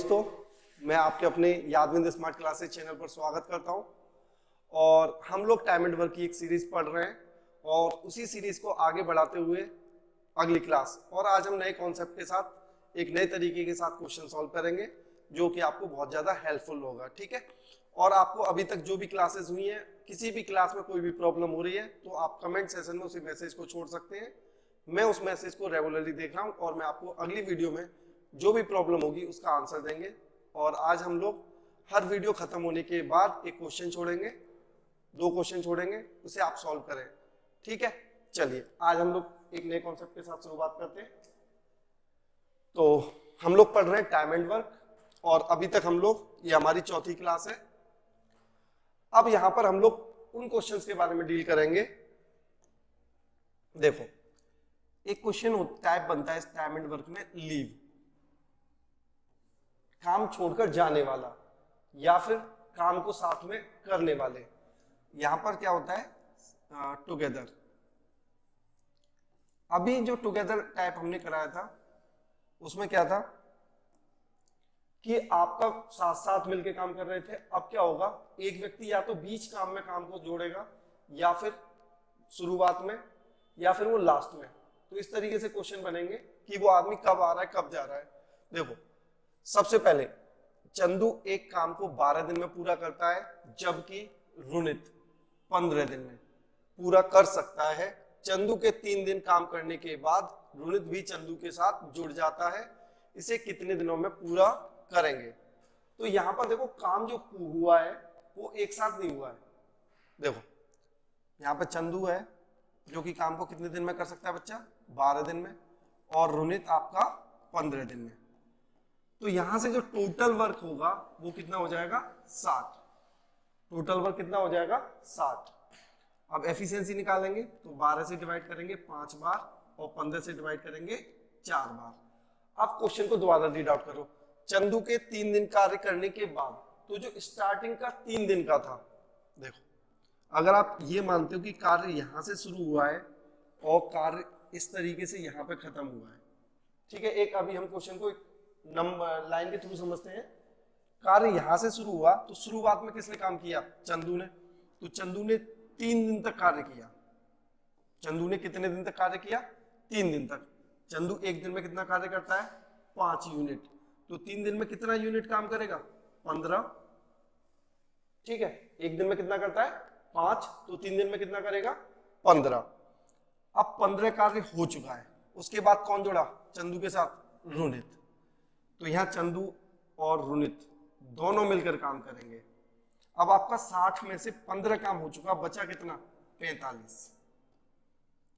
दोस्तों, मैं आपके अपने यादविंद स्मार्ट क्लासेस चैनल पर स्वागत करता हूं। और हम लोग टाइम एंड वर्क की एक सीरीज पढ़ रहे हैं और उसी सीरीज को आगे बढ़ाते हुए अगली क्लास, और आज हम नए कॉन्सेप्ट के साथ एक नए तरीके के साथ क्वेश्चन सॉल्व करेंगे जो कि आपको बहुत ज्यादा हेल्पफुल होगा। ठीक है, और आपको अभी तक जो भी क्लासेस हुई हैं, किसी भी क्लास में कोई भी प्रॉब्लम हो रही है तो आप कमेंट सेशन में उसी मैसेज को छोड़ सकते हैं। मैं उस मैसेज को रेगुलरली देख रहा हूं और मैं आपको अगली वीडियो में जो भी प्रॉब्लम होगी उसका आंसर देंगे। और आज हम लोग हर वीडियो खत्म होने के बाद एक क्वेश्चन छोड़ेंगे, 2 क्वेश्चन छोड़ेंगे, उसे आप सॉल्व करें। ठीक है, चलिए आज हम लोग एक नए कॉन्सेप्ट के साथ शुरुआत करते हैं। तो हम लोग पढ़ रहे हैं टाइम एंड वर्क और अभी तक हम लोग, ये हमारी चौथी क्लास है। अब यहां पर हम लोग उन क्वेश्चंस के बारे में डील करेंगे। देखो, एक क्वेश्चन टाइप बनता है इस टाइम एंड वर्क में, लीव, काम छोड़कर जाने वाला या फिर काम को साथ में करने वाले। यहां पर क्या होता है, टुगेदर। अभी जो टुगेदर टाइप हमने कराया था उसमें क्या था कि आपका साथ साथ मिलके काम कर रहे थे। अब क्या होगा, एक व्यक्ति या तो बीच काम में काम को जोड़ेगा या फिर शुरुआत में या फिर वो लास्ट में। तो इस तरीके से क्वेश्चन बनेंगे कि वो आदमी कब आ रहा है, कब जा रहा है। देखो, सबसे पहले चंदू एक काम को 12 दिन में पूरा करता है, जबकि रुनित 15 दिन में पूरा कर सकता है। चंदू के 3 दिन काम करने के बाद रुनित भी चंदू के साथ जुड़ जाता है। इसे कितने दिनों में पूरा करेंगे? तो यहां पर देखो, काम जो हुआ है वो एक साथ नहीं हुआ है। देखो, यहां पर चंदू है जो कि काम को कितने दिन में कर सकता है बच्चा? 12 दिन में, और रुनित आपका 15 दिन में। तो यहां से जो टोटल वर्क होगा वो कितना हो जाएगा? 60। टोटल वर्क कितना हो जाएगा? 60। अब एफिशिएंसी निकालेंगे तो 12 से डिवाइड करेंगे 5 बार और 15 से डिवाइड करेंगे 4 बार। अब क्वेश्चन को दोबारा रीड आउट करो। चंदू के 3 दिन कार्य करने के बाद, तो जो स्टार्टिंग का 3 दिन का था, देखो अगर आप ये मानते हो कि कार्य यहां से शुरू हुआ है और कार्य इस तरीके से यहां पे खत्म हुआ है, ठीक है। एक अभी हम क्वेश्चन को नंबर लाइन के थ्रू समझते हैं। कार्य यहां से शुरू हुआ तो शुरुआत में किसने काम किया? चंदू ने। तो चंदू ने 3 दिन तक कार्य किया। चंदू ने कितने दिन तक कार्य किया? 3 दिन तक। चंदू एक दिन में कितना कार्य करता है? 5 यूनिट। तो 3 दिन में कितना यूनिट काम करेगा? 15। ठीक है, एक दिन में कितना करता है? 5। तो 3 दिन में कितना करेगा? 15। अब 15 कार्य हो चुका है। उसके बाद कौन जुड़ा चंदू के साथ? रुनित। तो यहां चंदू और रुनित दोनों मिलकर काम करेंगे। अब आपका 60 में से 15 काम हो चुका, बचा कितना? 45।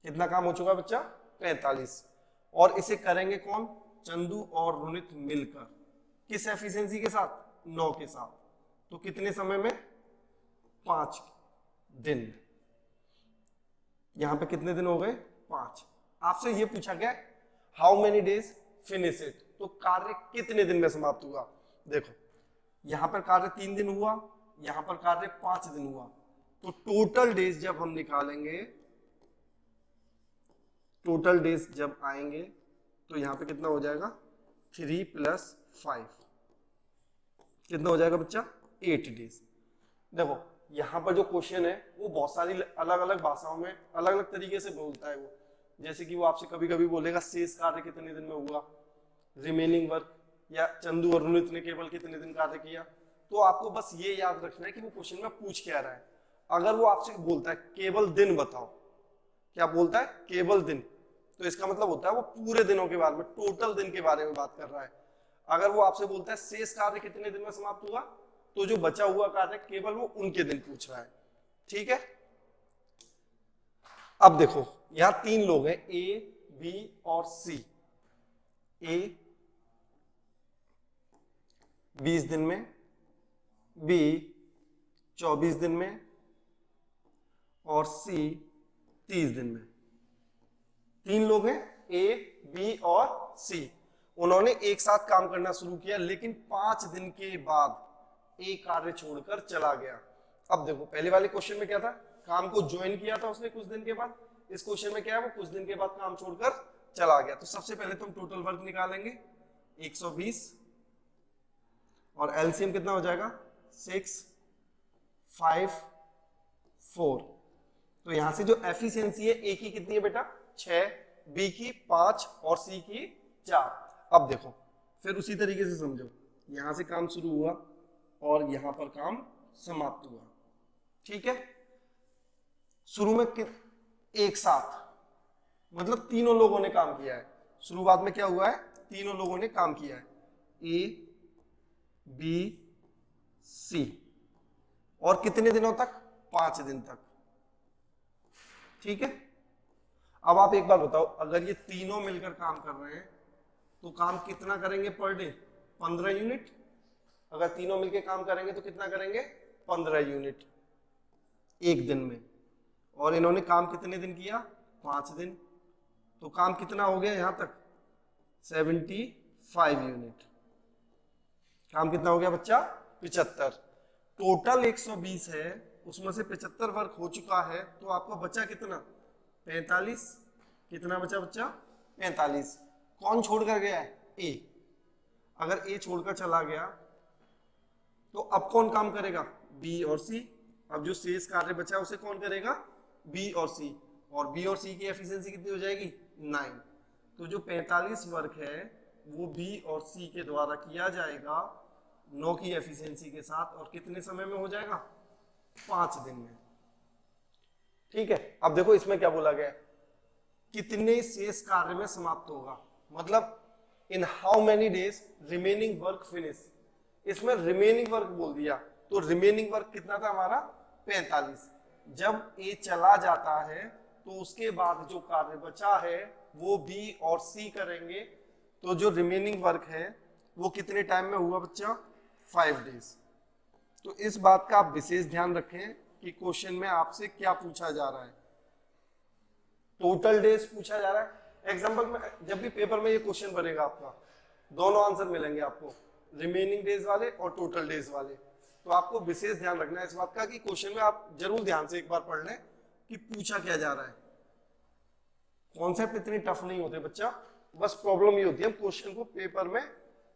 कितना काम हो चुका बच्चा? 45। और इसे करेंगे कौन? चंदू और रुनित मिलकर। किस एफिशिएंसी के साथ? 9 के साथ। तो कितने समय में? 5 दिन। यहां पे कितने दिन हो गए? 5। आपसे ये पूछा गया how many days finish it, तो कार्य कितने दिन में समाप्त हुआ? देखो, यहां पर कार्य 3 दिन हुआ, यहां पर कार्य 5 दिन हुआ। तो टोटल डेज जब हम निकालेंगे, टोटल डेज जब आएंगे तो यहां पे कितना हो जाएगा? 3 + 5 कितना हो जाएगा बच्चा? 8 डेज। देखो, यहां पर जो क्वेश्चन है वो बहुत सारी अलग अलग भाषाओं में अलग अलग तरीके से बोलता है वो। जैसे कि वो आपसे कभी कभी बोलेगा शेष कार्य कितने दिन में हुआ, रिमेनिंग वर्क, या चंदू और रुनित ने केवल कितने दिन कार्य किया। तो आपको बस ये याद रखना है कि वो क्वेश्चन में पूछ क्या रहा है। अगर वो आपसे बोलता है केवल दिन बताओ, क्या बोलता है? केवल दिन, तो इसका मतलब होता है वो पूरे दिनों के बारे में, टोटल दिन के बारे में बात कर रहा है। अगर वो आपसे बोलता है शेष कार्य कितने दिन में समाप्त हुआ, तो जो बचा हुआ कार्य केवल वो उनके दिन पूछ रहा है। ठीक है, अब देखो यहां 3 लोग हैं, ए, बी और सी। ए 20 दिन में, बी 24 दिन में और सी 30 दिन में। 3 लोग हैं, ए, बी और सी। उन्होंने एक साथ काम करना शुरू किया, लेकिन 5 दिन के बाद एक कार्य छोड़कर चला गया। अब देखो, पहले वाले क्वेश्चन में क्या था? काम को ज्वाइन किया था उसने कुछ दिन के बाद। इस क्वेश्चन में क्या है? वो कुछ दिन के बाद काम छोड़कर चला गया। तो सबसे पहले तुम टोटल वर्क निकालेंगे, 120 और एलसीएम कितना हो जाएगा 6, 5, 4। तो यहां से जो एफिशिएंसी है ए की कितनी है बेटा 6, बी की 5 और सी की 4। अब देखो फिर उसी तरीके से समझो, यहां से काम शुरू हुआ और यहां पर काम समाप्त हुआ, ठीक है। शुरू में एक साथ मतलब तीनों लोगों ने काम किया है। शुरुआत में क्या हुआ है, तीनों लोगों ने काम किया है, ए बी सी, और कितने दिनों तक 5 दिन तक, ठीक है। अब आप एक बार बताओ, अगर ये तीनों मिलकर काम कर रहे हैं तो काम कितना करेंगे पर डे 15 यूनिट। अगर तीनों मिलकर काम करेंगे तो कितना करेंगे 15 यूनिट एक दिन में। और इन्होंने काम कितने दिन किया 5 दिन, तो काम कितना हो गया यहां तक 75 यूनिट। काम कितना हो गया बच्चा 75। टोटल 120 है, उसमें से 75 वर्क हो चुका है, तो आपका बचा कितना 45। कितना बचा बच्चा 45। कौन छोड़कर गया है ए। अगर ए छोड़कर चला गया तो अब कौन काम करेगा बी और सी। अब जो शेष कार्य बचा उसे कौन करेगा बी और सी, और बी और सी की एफिशिएंसी कितनी हो जाएगी 9। तो जो 45 वर्क है वो बी और सी के द्वारा किया जाएगा 9 की एफिशिएंसी के साथ, और कितने समय में हो जाएगा 5 दिन में, ठीक है। अब देखो इसमें क्या बोला गया है, कितने शेष कार्य में समाप्त होगा, मतलब in how many days remaining work finish. इसमें रिमेनिंग वर्क बोल दिया, तो रिमेनिंग वर्क कितना था हमारा 45। जब ए चला जाता है तो उसके बाद जो कार्य बचा है वो बी और सी करेंगे। तो जो रिमेनिंग वर्क है वो कितने टाइम में हुआ बच्चा 5 डेज। तो इस बात का आप विशेष ध्यान रखें कि क्वेश्चन में आपसे क्या पूछा जा रहा है, टोटल डेज पूछा जा रहा है। एग्जाम्पल में जब भी पेपर में ये क्वेश्चन बनेगा आपका दोनों आंसर मिलेंगे आपको, रिमेनिंग डेज वाले और टोटल डेज वाले। तो आपको विशेष ध्यान रखना है इस बात का कि क्वेश्चन में आप जरूर ध्यान से एक बार पढ़ लें कि पूछा क्या जा रहा है। कॉन्सेप्ट इतनी टफ नहीं होते बच्चा, बस प्रॉब्लम ये होती है हम क्वेश्चन को पेपर में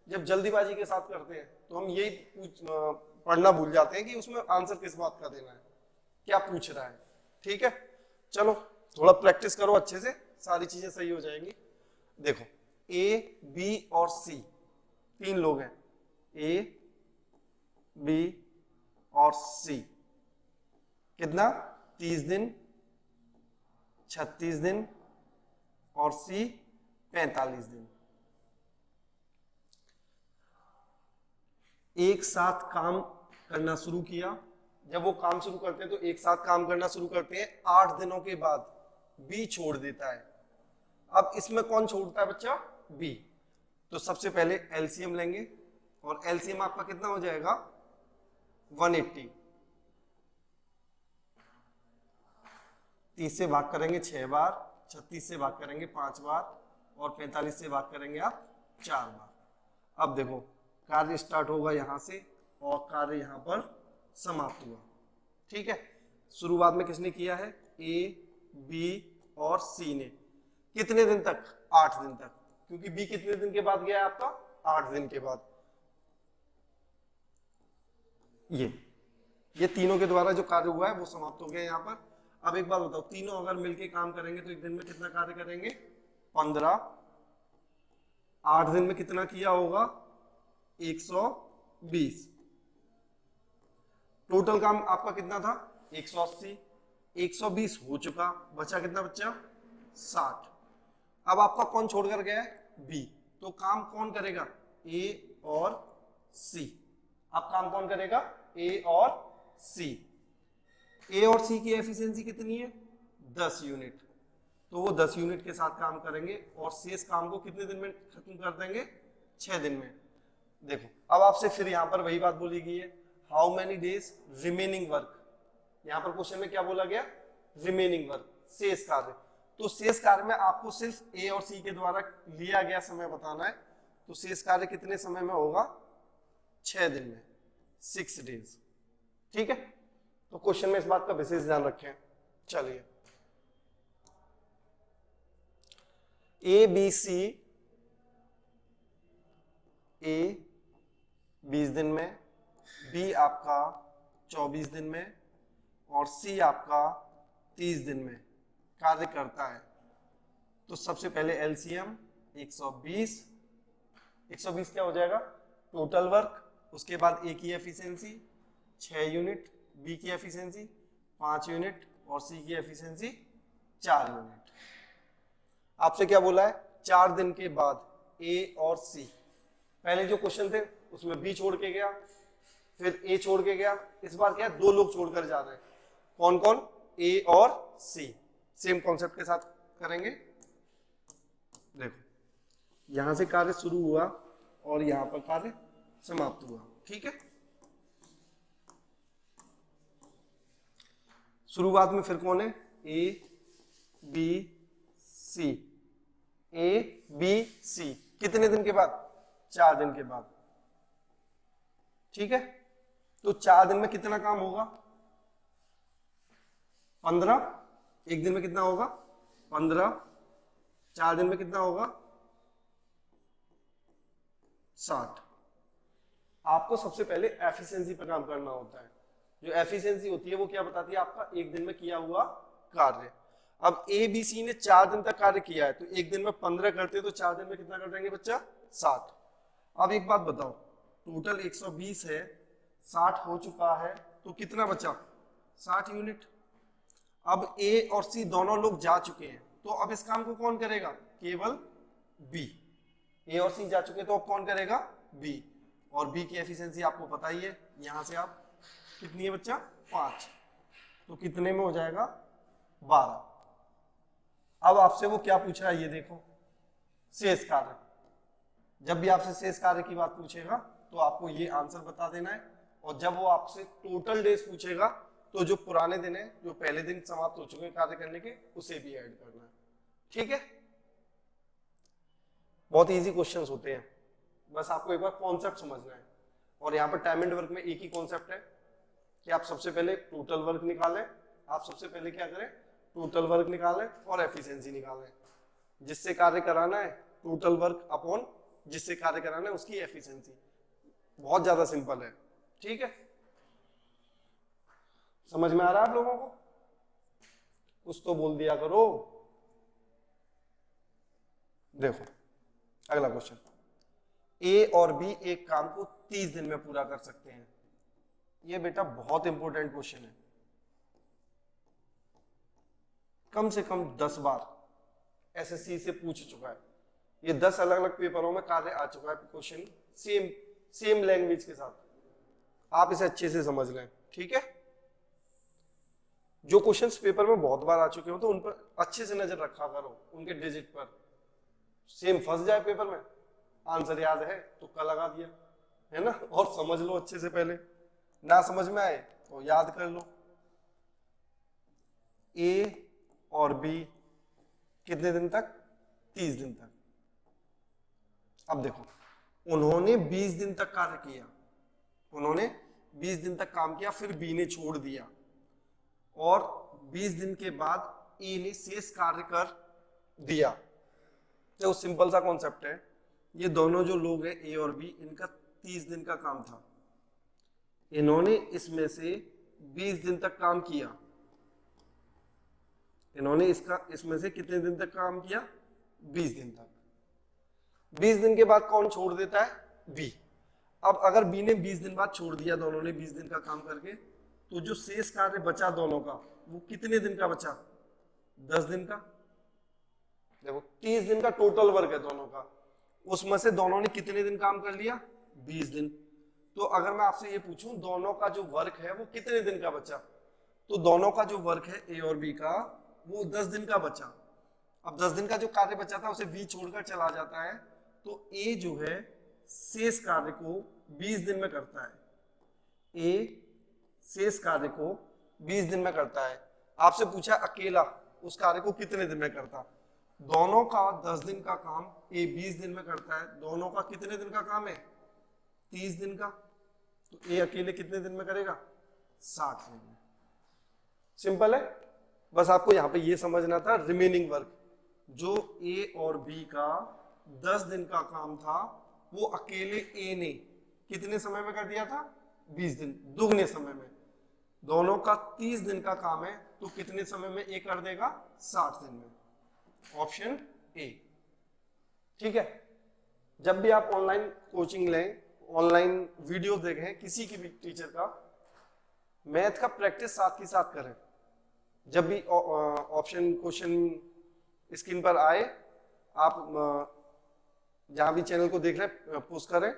जब जल्दीबाजी के साथ करते हैं तो हम यही पढ़ना भूल जाते हैं कि उसमें आंसर किस बात का देना है, क्या पूछ रहा है, ठीक है। चलो थोड़ा प्रैक्टिस करो अच्छे से, सारी चीजें सही हो जाएंगी। देखो ए बी और सी 3 लोग हैं, ए बी और सी। कितना 30 दिन, 36 दिन और सी 45 दिन। एक साथ काम करना शुरू किया। जब वो काम शुरू करते हैं तो एक साथ काम करना शुरू करते हैं, 8 दिनों के बाद बी छोड़ देता है। अब इसमें कौन छोड़ता है बच्चा बी। तो सबसे पहले एलसीएम लेंगे और एलसीएम आपका कितना हो जाएगा 180। 30 से भाग करेंगे 6 बार, 36 से भाग करेंगे 5 बार और 45 से भाग करेंगे आप 4 बार। अब देखो कार्य स्टार्ट होगा यहां से और कार्य यहां पर समाप्त हुआ, ठीक है। शुरुआत में किसने किया है ए बी और सी ने। कितने दिन तक 8 दिन तक, क्योंकि बी कितने दिन के बाद गया है आपका 8 दिन के बाद। ये तीनों के द्वारा जो कार्य हुआ है वो समाप्त हो गया यहाँ पर। अब एक बात बताओ, तीनों अगर मिलके काम करेंगे तो एक दिन में कितना कार्य करेंगे 15। 8 दिन में कितना किया होगा 120। टोटल काम आपका कितना था 180। 120 हो चुका, बचा कितना बच्चा 60। अब आपका कौन छोड़कर गया है बी, तो काम कौन करेगा ए और सी। अब काम कौन करेगा ए और सी। ए और सी की एफिशिएंसी कितनी है 10 यूनिट, तो वो 10 यूनिट के साथ काम करेंगे और शेष काम को कितने दिन में खत्म कर देंगे 6 दिन में। देखो अब आपसे फिर यहां पर वही बात बोली गई है, how many days remaining work. यहां पर क्वेश्चन में क्या बोला गया रिमेनिंग वर्क, शेष कार्य। तो शेष कार्य में आपको सिर्फ ए और सी के द्वारा लिया गया समय बताना है। तो शेष कार्य कितने समय में होगा 6 दिन में, 6 डेज, ठीक है। तो क्वेश्चन में इस बात का विशेष ध्यान रखें। चलिए ए बी सी, ए 20 दिन में, बी आपका 24 दिन में और सी आपका 30 दिन में कार्य करता है। तो सबसे पहले एलसीएम 120, 120 क्या हो जाएगा टोटल वर्क, उसके बाद ए की एफिशिएंसी 6 यूनिट, बी की एफिशिएंसी 5 यूनिट और सी की एफिशिएंसी 4 यूनिट। आपसे क्या बोला है 4 दिन के बाद ए और सी, पहले जो क्वेश्चन थे उसमें बी छोड़ के गया, फिर ए छोड़ के गया, इस बार क्या है 2 लोग छोड़कर जा रहे हैं, कौन कौन, ए और सी। सेम कॉन्सेप्ट के साथ करेंगे। देखो यहां से कार्य शुरू हुआ और यहां पर कार्य समाप्त हुआ, ठीक है। शुरुआत में फिर कौन है, A B C, A B C, कितने दिन के बाद, 4 दिन के बाद, ठीक है। तो 4 दिन में कितना काम होगा, 15, एक दिन में कितना होगा 15, 4 दिन में कितना होगा 60। आपको सबसे पहले एफिशिएंसी पर काम करना होता है। जो एफिशिएंसी होती है वो क्या बताती है, आपका एक दिन में किया हुआ कार्य। अब ए बी सी ने 4 दिन तक कार्य किया है, तो एक दिन में 15 करते तो 4 दिन में कितना कर देंगे बच्चा 60। अब एक बात बताओ, टोटल 120 है, 60 हो चुका है, तो कितना बचा 60 यूनिट। अब ए और सी दोनों लोग जा चुके हैं, तो अब इस काम को कौन करेगा, केवल बी। ए और सी जा चुके हैं तो अब कौन करेगा, बी। और बी की एफिशिएंसी आपको पता ही है, यहां से आप कितनी है बच्चा 5, तो कितने में हो जाएगा 12। अब आपसे वो क्या पूछा है ये देखो, शेष कार्य। जब भी आपसे शेष कार्य की बात पूछेगा तो आपको ये आंसर बता देना है, और जब वो आपसे टोटल डेज पूछेगा तो जो पुराने दिन है, जो पहले दिन समाप्त हो चुके हैं कार्य करने के, उसे भी ऐड करना है, ठीक है। बहुत इजी क्वेश्चंस होते हैं, बस आपको एक बार कॉन्सेप्ट समझना है। और यहाँ पर टाइम एंड वर्क में एक ही कॉन्सेप्ट है कि आप सबसे पहले टोटल वर्क निकालें, आप सबसे पहले क्या करें, टोटल वर्क निकालें और एफिशिएंसी निकालें। जिससे कार्य कराना है टोटल वर्क अपॉन जिससे कार्य कराना है उसकी एफिशिएंसी। बहुत ज्यादा सिंपल है, ठीक है। समझ में आ रहा है आप लोगों को, कुछ तो बोल दिया करो। देखो अगला क्वेश्चन, ए और बी एक काम को 30 दिन में पूरा कर सकते हैं। ये बेटा बहुत इंपॉर्टेंट क्वेश्चन है, कम से कम 10 बार एसएससी से पूछ चुका है। ये 10 अलग अलग पेपरों में कार्य आ चुका है क्वेश्चन, सेम लैंग्वेज के साथ। आप इसे अच्छे से समझ लें, ठीक है। जो क्वेश्चंस पेपर में बहुत बार आ चुके हो तो उन पर अच्छे से नजर रखा करो, उनके डिजिट पर। सेम फंस जाए पेपर में, आंसर याद है तुक्का लगा दिया, है ना, और समझ लो अच्छे से, पहले ना समझ में आए तो याद कर लो। ए और बी कितने दिन तक, 30 दिन तक। अब देखो उन्होंने 20 दिन तक कार्य किया, उन्होंने 20 दिन तक काम किया, फिर बी ने छोड़ दिया, और 20 दिन के बाद ए ने शेष कार्य कर दिया। तो सिंपल सा कॉन्सेप्ट है, ये दोनों जो लोग हैं ए और बी, इनका 30 दिन का काम था, इन्होंने इसमें से 20 दिन तक काम किया। इन्होंने इसमें से कितने दिन तक काम किया, 20 दिन तक। 20 दिन के बाद कौन छोड़ देता है, बी। अब अगर बी ने 20 दिन बाद छोड़ दिया, दोनों ने 20 दिन का काम करके, तो जो शेष कार्य बचा दोनों का, वो कितने दिन का बचा, 10 दिन का। देखो 30 दिन का टोटल वर्क है दोनों का, उसमें से दोनों ने कितने दिन काम कर लिया, 20 दिन। तो अगर मैं आपसे ये पूछूं दोनों का जो वर्क है वो कितने दिन का बचा, तो दोनों का जो वर्क है ए और बी का, वो 10 दिन का बचा। अब 10 दिन का जो कार्य बचा था उसे बी छोड़कर चला जाता है, तो ए जो है शेष कार्य को 20 दिन में करता है। ए शेष कार्य को 20 दिन में करता है। आपसे पूछा अकेला उस कार्य को कितने दिन में करता, दोनों का 10 दिन का काम ए 20 दिन में करता है, दोनों का कितने दिन का काम है, 30 दिन का। तो ए अकेले कितने दिन में करेगा, 60 दिन में। सिंपल है, बस आपको यहां पे ये समझना था रिमेनिंग वर्क, जो ए और बी का 10 दिन का काम था, वो अकेले ए ने कितने समय में कर दिया था? 20 दिन, दुगने समय में। दोनों का 30 दिन का काम है, तो कितने समय में ए कर देगा? 60 दिन में। Option A. ठीक है। जब भी आप ऑनलाइन कोचिंग लें, ऑनलाइन वीडियो देखें किसी की भी टीचर का, मैथ का प्रैक्टिस साथ ही साथ करें। जब भी ऑप्शन क्वेश्चन स्क्रीन पर आए, आप जहां भी चैनल को देख रहे हैं पोस्ट करें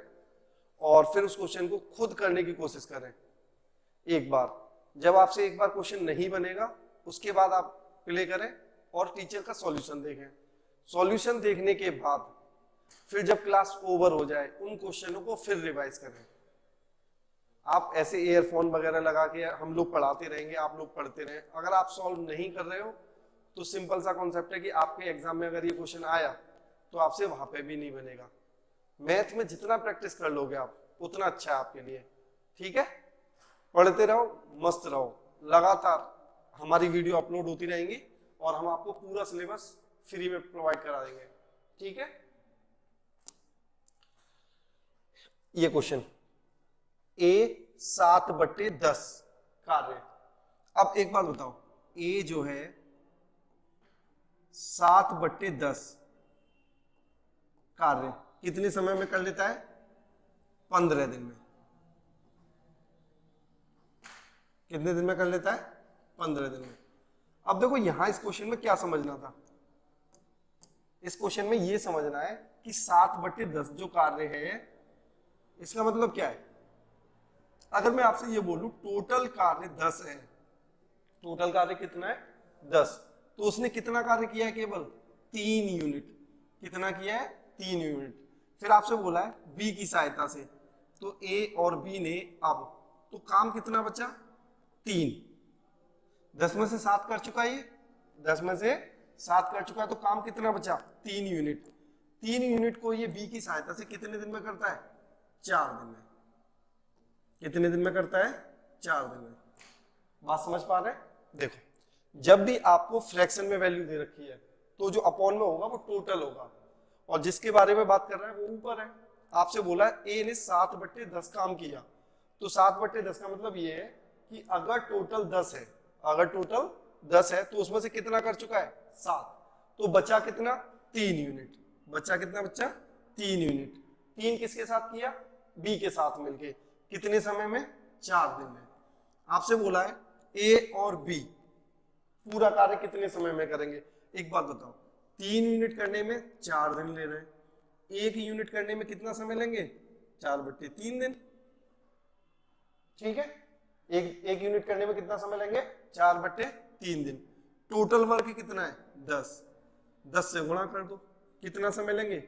और फिर उस क्वेश्चन को खुद करने की कोशिश करें एक बार। जब आपसे एक बार क्वेश्चन नहीं बनेगा, उसके बाद आप प्ले करें और टीचर का सॉल्यूशन देखें। सॉल्यूशन देखने के बाद फिर जब क्लास ओवर हो जाए, उन क्वेश्चनों को फिर रिवाइज करें। आप ऐसे ईयरफोन वगैरह लगा के हम लोग पढ़ाते रहेंगे, आप लोग पढ़ते रहें। अगर आप सॉल्व नहीं कर रहे हो तो सिंपल सा कॉन्सेप्ट है कि आपके एग्जाम में अगर ये क्वेश्चन आया तो आपसे वहां पे भी नहीं बनेगा। मैथ में जितना प्रैक्टिस कर लोगे आप, उतना अच्छा है आपके लिए। ठीक है, पढ़ते रहो, मस्त रहो। लगातार हमारी वीडियो अपलोड होती रहेंगी और हम आपको पूरा सिलेबस फ्री में प्रोवाइड करा देंगे। ठीक है। ये क्वेश्चन ए 7/10 कार्य। अब एक बात बताओ, ए जो है 7/10 कार्य कितने समय में कर लेता है? 15 दिन में। कितने दिन में कर लेता है? 15 दिन में। अब देखो यहां इस क्वेश्चन में क्या समझना था? इस क्वेश्चन में ये समझना है कि 7/10 जो कार्य है, इसका मतलब क्या है? अगर मैं आपसे ये बोलूं टोटल कार्य 10 है, टोटल कार्य कितना है? 10, तो उसने कितना कार्य किया है? केवल 3 यूनिट। कितना किया है? 3 यूनिट। फिर आपसे बोला है बी की सहायता से, तो ए और बी ने अब तो काम कितना बचा? 3। 10 में से 7 कर चुका है, ये 10 में से 7 कर चुका है, तो काम कितना बचा? 3 यूनिट। 3 यूनिट को ये बी की सहायता से कितने दिन में करता है? 4 दिन में। कितने दिन में करता है? 4 दिन में। बात समझ पा रहे हैं? देखो, जब भी आपको फ्रैक्शन में वैल्यू दे रखी है तो जो अपॉन में होगा वो टोटल होगा, और जिसके बारे में बात कर रहा है वो ऊपर है। आपसे बोला है ए ने 7/10 काम किया, तो 7/10 का मतलब ये है कि अगर टोटल 10 है, अगर टोटल 10 है तो उसमें से कितना कर चुका है? 7। तो बचा कितना? 3 यूनिट। बचा कितना? बच्चा 3 यूनिट। 3 किसके साथ किया? बी के साथ मिलके। कितने समय में? 4 दिन में। आपसे बोला है ए और बी पूरा कार्य कितने समय में करेंगे? एक बात बताओ, 3 यूनिट करने में 4 दिन ले रहे हैं, 1 यूनिट करने में कितना समय लेंगे? 4/3 दिन। ठीक है, एक यूनिट करने में कितना समय लेंगे? 4/3 दिन। टोटल वर्क कितना है? 10। 10 से गुणा कर दो, कितना समय लेंगे?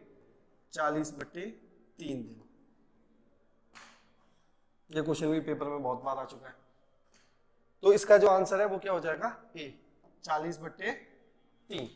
40/3 दिन। ये क्वेश्चन भी पेपर में बहुत बार आ चुका है। तो इसका जो आंसर है वो क्या हो जाएगा? ए, 40/3।